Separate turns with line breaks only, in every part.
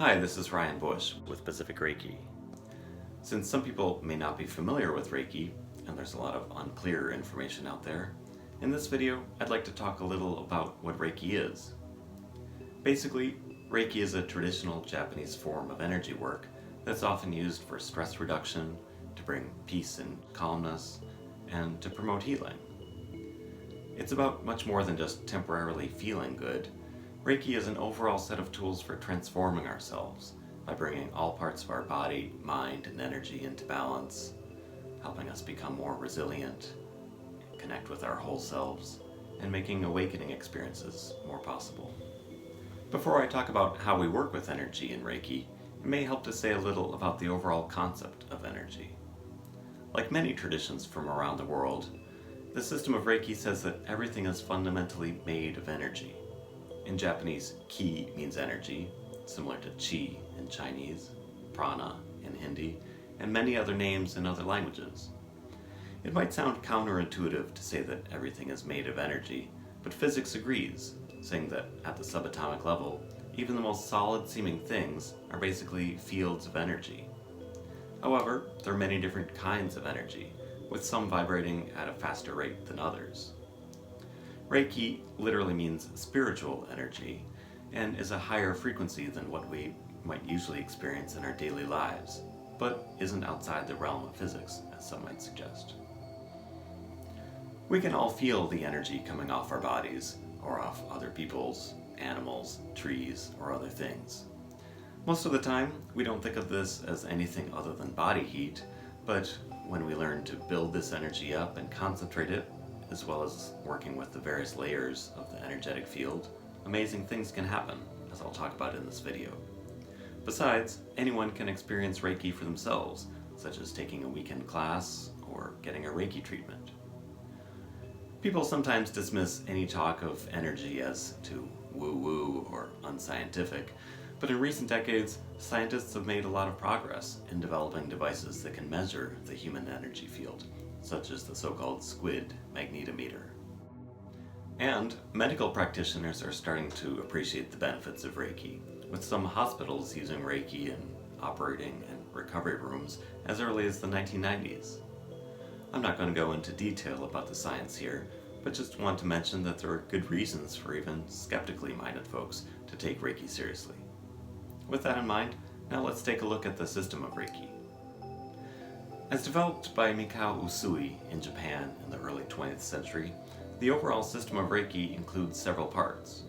Hi, this is Ryan Bush with Pacific Reiki. Since some people may not be familiar with Reiki, and there's a lot of unclear information out there, in this video I'd like to talk a little about what Reiki is. Basically, Reiki is a traditional Japanese form of energy work that's often used for stress reduction, to bring peace and calmness, and to promote healing. It's about much more than just temporarily feeling good. Reiki is an overall set of tools for transforming ourselves by bringing all parts of our body, mind, and energy into balance, helping us become more resilient, connect with our whole selves, and making awakening experiences more possible. Before I talk about how we work with energy in Reiki, it may help to say a little about the overall concept of energy. Like many traditions from around the world, the system of Reiki says that everything is fundamentally made of energy. In Japanese, ki means energy, similar to chi in Chinese, prana in Hindi, and many other names in other languages. It might sound counterintuitive to say that everything is made of energy, but physics agrees, saying that at the subatomic level, even the most solid-seeming things are basically fields of energy. However, there are many different kinds of energy, with some vibrating at a faster rate than others. Reiki literally means spiritual energy, and is a higher frequency than what we might usually experience in our daily lives, but isn't outside the realm of physics, as some might suggest. We can all feel the energy coming off our bodies, or off other people's, animals, trees, or other things. Most of the time, we don't think of this as anything other than body heat, but when we learn to build this energy up and concentrate it, as well as working with the various layers of the energetic field, amazing things can happen, as I'll talk about in this video. Besides, anyone can experience Reiki for themselves, such as taking a weekend class or getting a Reiki treatment. People sometimes dismiss any talk of energy as too woo-woo or unscientific, but in recent decades, scientists have made a lot of progress in developing devices that can measure the human energy field, such as the so-called squid magnetometer. And medical practitioners are starting to appreciate the benefits of Reiki, with some hospitals using Reiki in operating and recovery rooms as early as the 1990s. I'm not going to go into detail about the science here, but just want to mention that there are good reasons for even skeptically minded folks to take Reiki seriously. With that in mind, now let's take a look at the system of Reiki. As developed by Mikao Usui in Japan in the early 20th century, the overall system of Reiki includes several parts.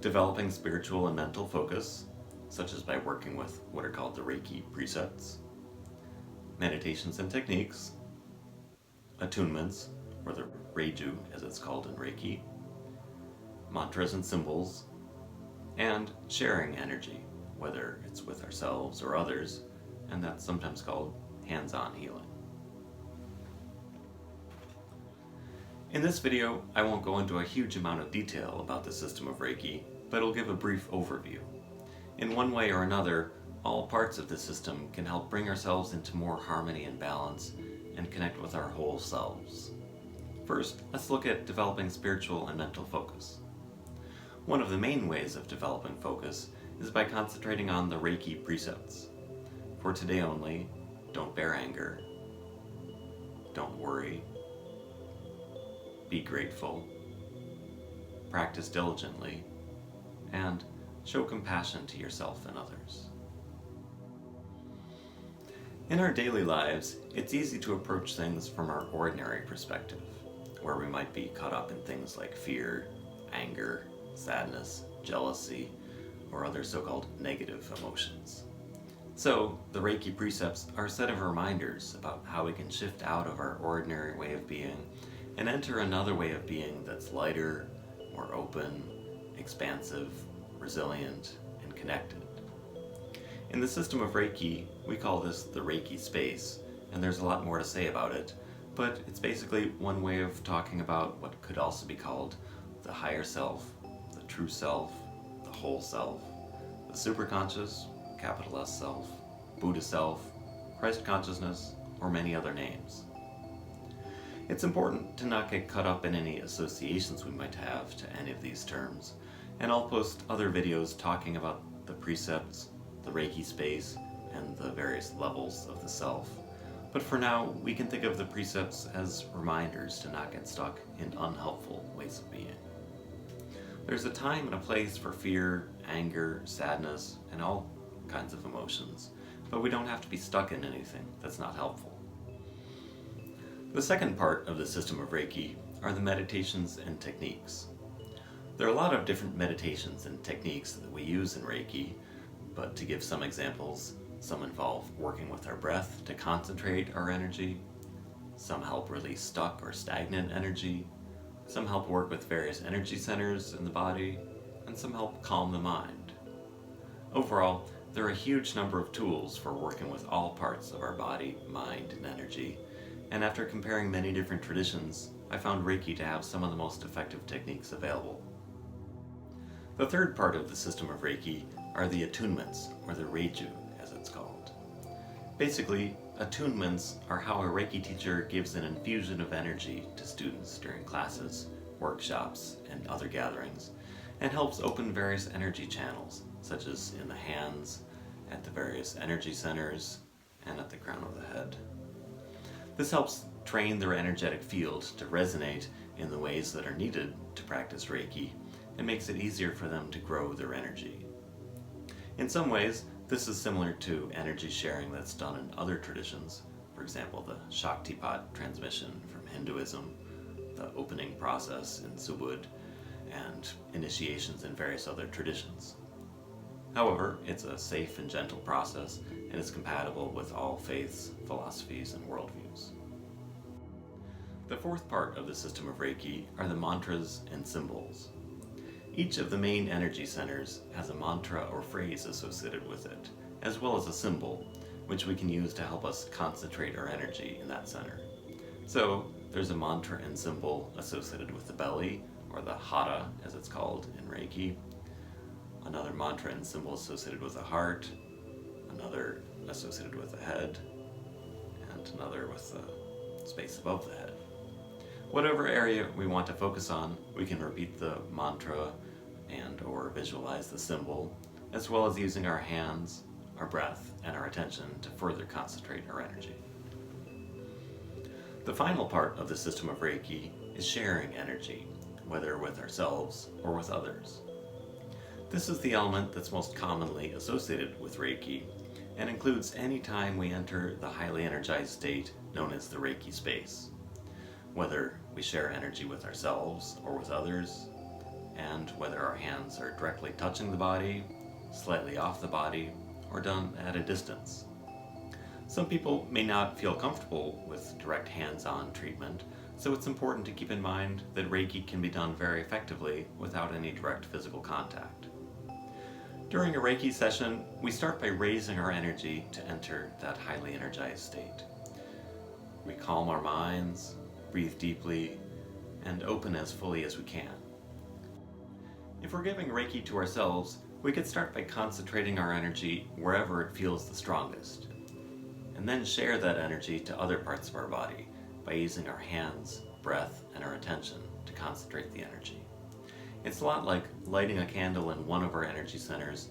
Developing spiritual and mental focus, such as by working with what are called the Reiki precepts. Meditations and techniques. Attunements, or the reiju as it's called in Reiki. Mantras and symbols. And sharing energy, whether it's with ourselves or others, and that's sometimes called hands-on healing. In this video, I won't go into a huge amount of detail about the system of Reiki, but I'll give a brief overview. In one way or another, all parts of the system can help bring ourselves into more harmony and balance and connect with our whole selves. First, let's look at developing spiritual and mental focus. One of the main ways of developing focus is by concentrating on the Reiki precepts. For today only, don't bear anger, don't worry, be grateful, practice diligently, and show compassion to yourself and others. In our daily lives, it's easy to approach things from our ordinary perspective, where we might be caught up in things like fear, anger, sadness, jealousy, or other so-called negative emotions. So, the Reiki precepts are a set of reminders about how we can shift out of our ordinary way of being and enter another way of being that's lighter, more open, expansive, resilient, and connected. In the system of Reiki, we call this the Reiki space, and there's a lot more to say about it, but it's basically one way of talking about what could also be called the higher self, the true self, the whole self, the superconscious, capital S self, Buddha self, Christ consciousness, or many other names. It's important to not get caught up in any associations we might have to any of these terms, and I'll post other videos talking about the precepts, the Reiki space, and the various levels of the self. But for now, we can think of the precepts as reminders to not get stuck in unhelpful ways of being. There's a time and a place for fear, anger, sadness, and all kinds of emotions, but we don't have to be stuck in anything that's not helpful. The second part of the system of Reiki are the meditations and techniques. There are a lot of different meditations and techniques that we use in Reiki, but to give some examples, some involve working with our breath to concentrate our energy, some help release stuck or stagnant energy, some help work with various energy centers in the body, and some help calm the mind. Overall, there are a huge number of tools for working with all parts of our body, mind, and energy, and after comparing many different traditions, I found Reiki to have some of the most effective techniques available. The third part of the system of Reiki are the attunements, or the reiju, as it's called. Basically, attunements are how a Reiki teacher gives an infusion of energy to students during classes, workshops, and other gatherings, and helps open various energy channels, such as in the hands, at the various energy centers, and at the crown of the head. This helps train their energetic field to resonate in the ways that are needed to practice Reiki, and makes it easier for them to grow their energy. In some ways, this is similar to energy sharing that's done in other traditions, for example the Shaktipat transmission from Hinduism, the opening process in Subud, and initiations in various other traditions. However, it's a safe and gentle process, and is compatible with all faiths, philosophies, and worldviews. The fourth part of the system of Reiki are the mantras and symbols. Each of the main energy centers has a mantra or phrase associated with it, as well as a symbol, which we can use to help us concentrate our energy in that center. So, there's a mantra and symbol associated with the belly, or the hara as it's called in Reiki, another mantra and symbol associated with the heart, another associated with the head, and another with the space above the head. Whatever area we want to focus on, we can repeat the mantra and or visualize the symbol, as well as using our hands, our breath, and our attention to further concentrate our energy. The final part of the system of Reiki is sharing energy, whether with ourselves or with others. This is the element that's most commonly associated with Reiki, and includes any time we enter the highly energized state known as the Reiki space, whether we share energy with ourselves or with others, and whether our hands are directly touching the body, slightly off the body, or done at a distance. Some people may not feel comfortable with direct hands-on treatment, so it's important to keep in mind that Reiki can be done very effectively without any direct physical contact. During a Reiki session, we start by raising our energy to enter that highly energized state. We calm our minds, breathe deeply, and open as fully as we can. If we're giving Reiki to ourselves, we could start by concentrating our energy wherever it feels the strongest, and then share that energy to other parts of our body by using our hands, breath, and our attention to concentrate the energy. It's a lot like lighting a candle in one of our energy centers,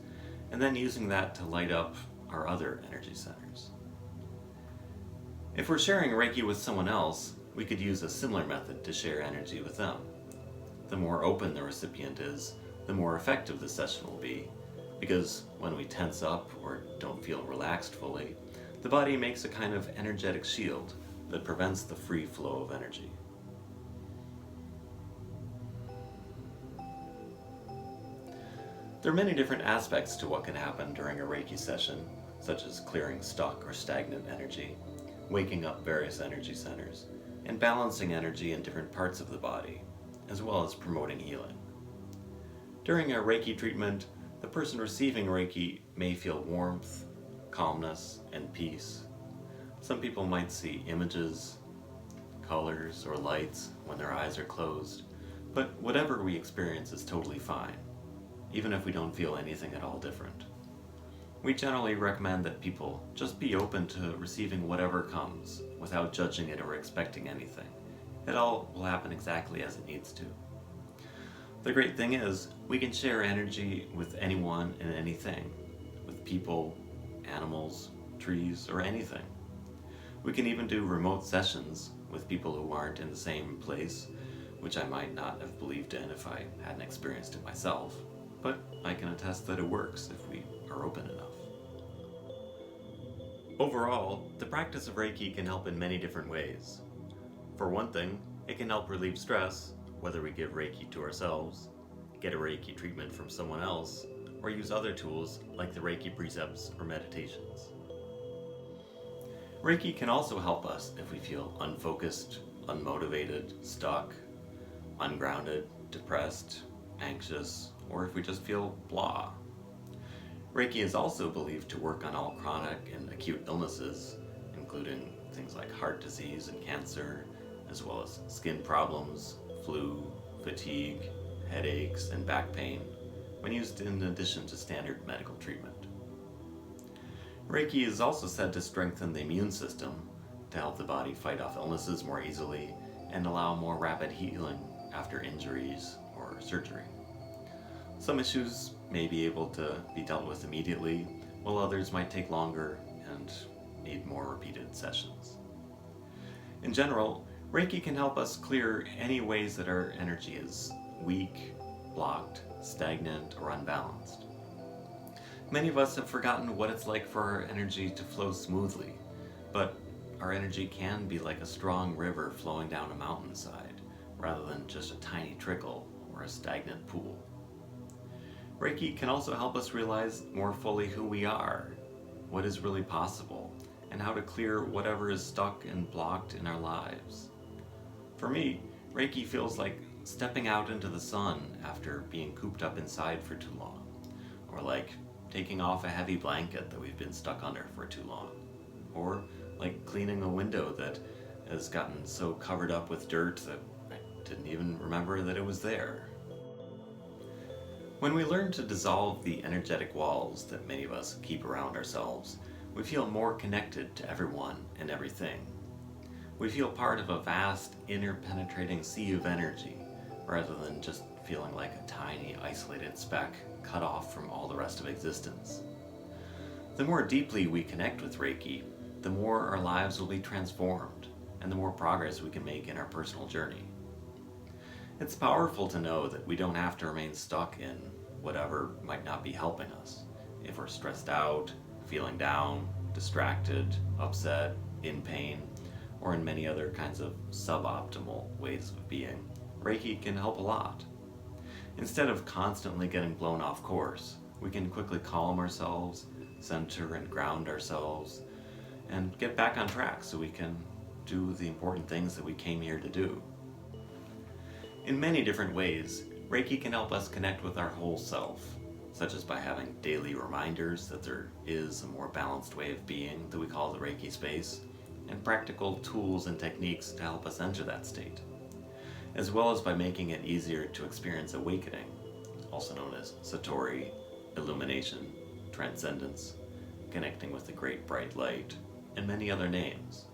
and then using that to light up our other energy centers. If we're sharing Reiki with someone else, we could use a similar method to share energy with them. The more open the recipient is, the more effective the session will be, because when we tense up or don't feel relaxed fully, the body makes a kind of energetic shield that prevents the free flow of energy. There are many different aspects to what can happen during a Reiki session, such as clearing stuck or stagnant energy, waking up various energy centers, and balancing energy in different parts of the body, as well as promoting healing. During a Reiki treatment, the person receiving Reiki may feel warmth, calmness, and peace. Some people might see images, colors, or lights when their eyes are closed, but whatever we experience is totally fine, even if we don't feel anything at all different. We generally recommend that people just be open to receiving whatever comes, without judging it or expecting anything. It all will happen exactly as it needs to. The great thing is, we can share energy with anyone and anything, with people, animals, trees, or anything. We can even do remote sessions with people who aren't in the same place, which I might not have believed in if I hadn't experienced it myself, but I can attest that it works if we are open enough. Overall, the practice of Reiki can help in many different ways. For one thing, it can help relieve stress, whether we give Reiki to ourselves, get a Reiki treatment from someone else, or use other tools like the Reiki precepts or meditations. Reiki can also help us if we feel unfocused, unmotivated, stuck, ungrounded, depressed, anxious, or if we just feel blah. Reiki is also believed to work on all chronic and acute illnesses, including things like heart disease and cancer, as well as skin problems, flu, fatigue, headaches, and back pain, when used in addition to standard medical treatment. Reiki is also said to strengthen the immune system, to help the body fight off illnesses more easily, and allow more rapid healing after injuries or surgery. Some issues may be able to be dealt with immediately, while others might take longer and need more repeated sessions. In general, Reiki can help us clear any ways that our energy is weak, blocked, stagnant, or unbalanced. Many of us have forgotten what it's like for our energy to flow smoothly, but our energy can be like a strong river flowing down a mountainside, rather than just a tiny trickle or a stagnant pool. Reiki can also help us realize more fully who we are, what is really possible, and how to clear whatever is stuck and blocked in our lives. For me, Reiki feels like stepping out into the sun after being cooped up inside for too long, or like taking off a heavy blanket that we've been stuck under for too long, or like cleaning a window that has gotten so covered up with dirt that I didn't even remember that it was there. When we learn to dissolve the energetic walls that many of us keep around ourselves, we feel more connected to everyone and everything. We feel part of a vast, interpenetrating sea of energy, rather than just feeling like a tiny, isolated speck cut off from all the rest of existence. The more deeply we connect with Reiki, the more our lives will be transformed, and the more progress we can make in our personal journey. It's powerful to know that we don't have to remain stuck in whatever might not be helping us. If we're stressed out, feeling down, distracted, upset, in pain, or in many other kinds of suboptimal ways of being, Reiki can help a lot. Instead of constantly getting blown off course, we can quickly calm ourselves, center and ground ourselves, and get back on track so we can do the important things that we came here to do. In many different ways, Reiki can help us connect with our whole self, such as by having daily reminders that there is a more balanced way of being that we call the Reiki space, and practical tools and techniques to help us enter that state, as well as by making it easier to experience awakening, also known as Satori, illumination, transcendence, connecting with the great bright light, and many other names.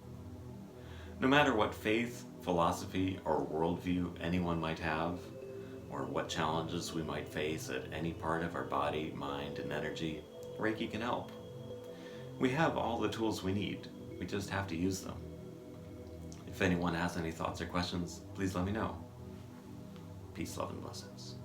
No matter what faith, philosophy, or worldview anyone might have, or what challenges we might face at any part of our body, mind, and energy, Reiki can help. We have all the tools we need, we just have to use them. If anyone has any thoughts or questions, please let me know. Peace, love, and blessings.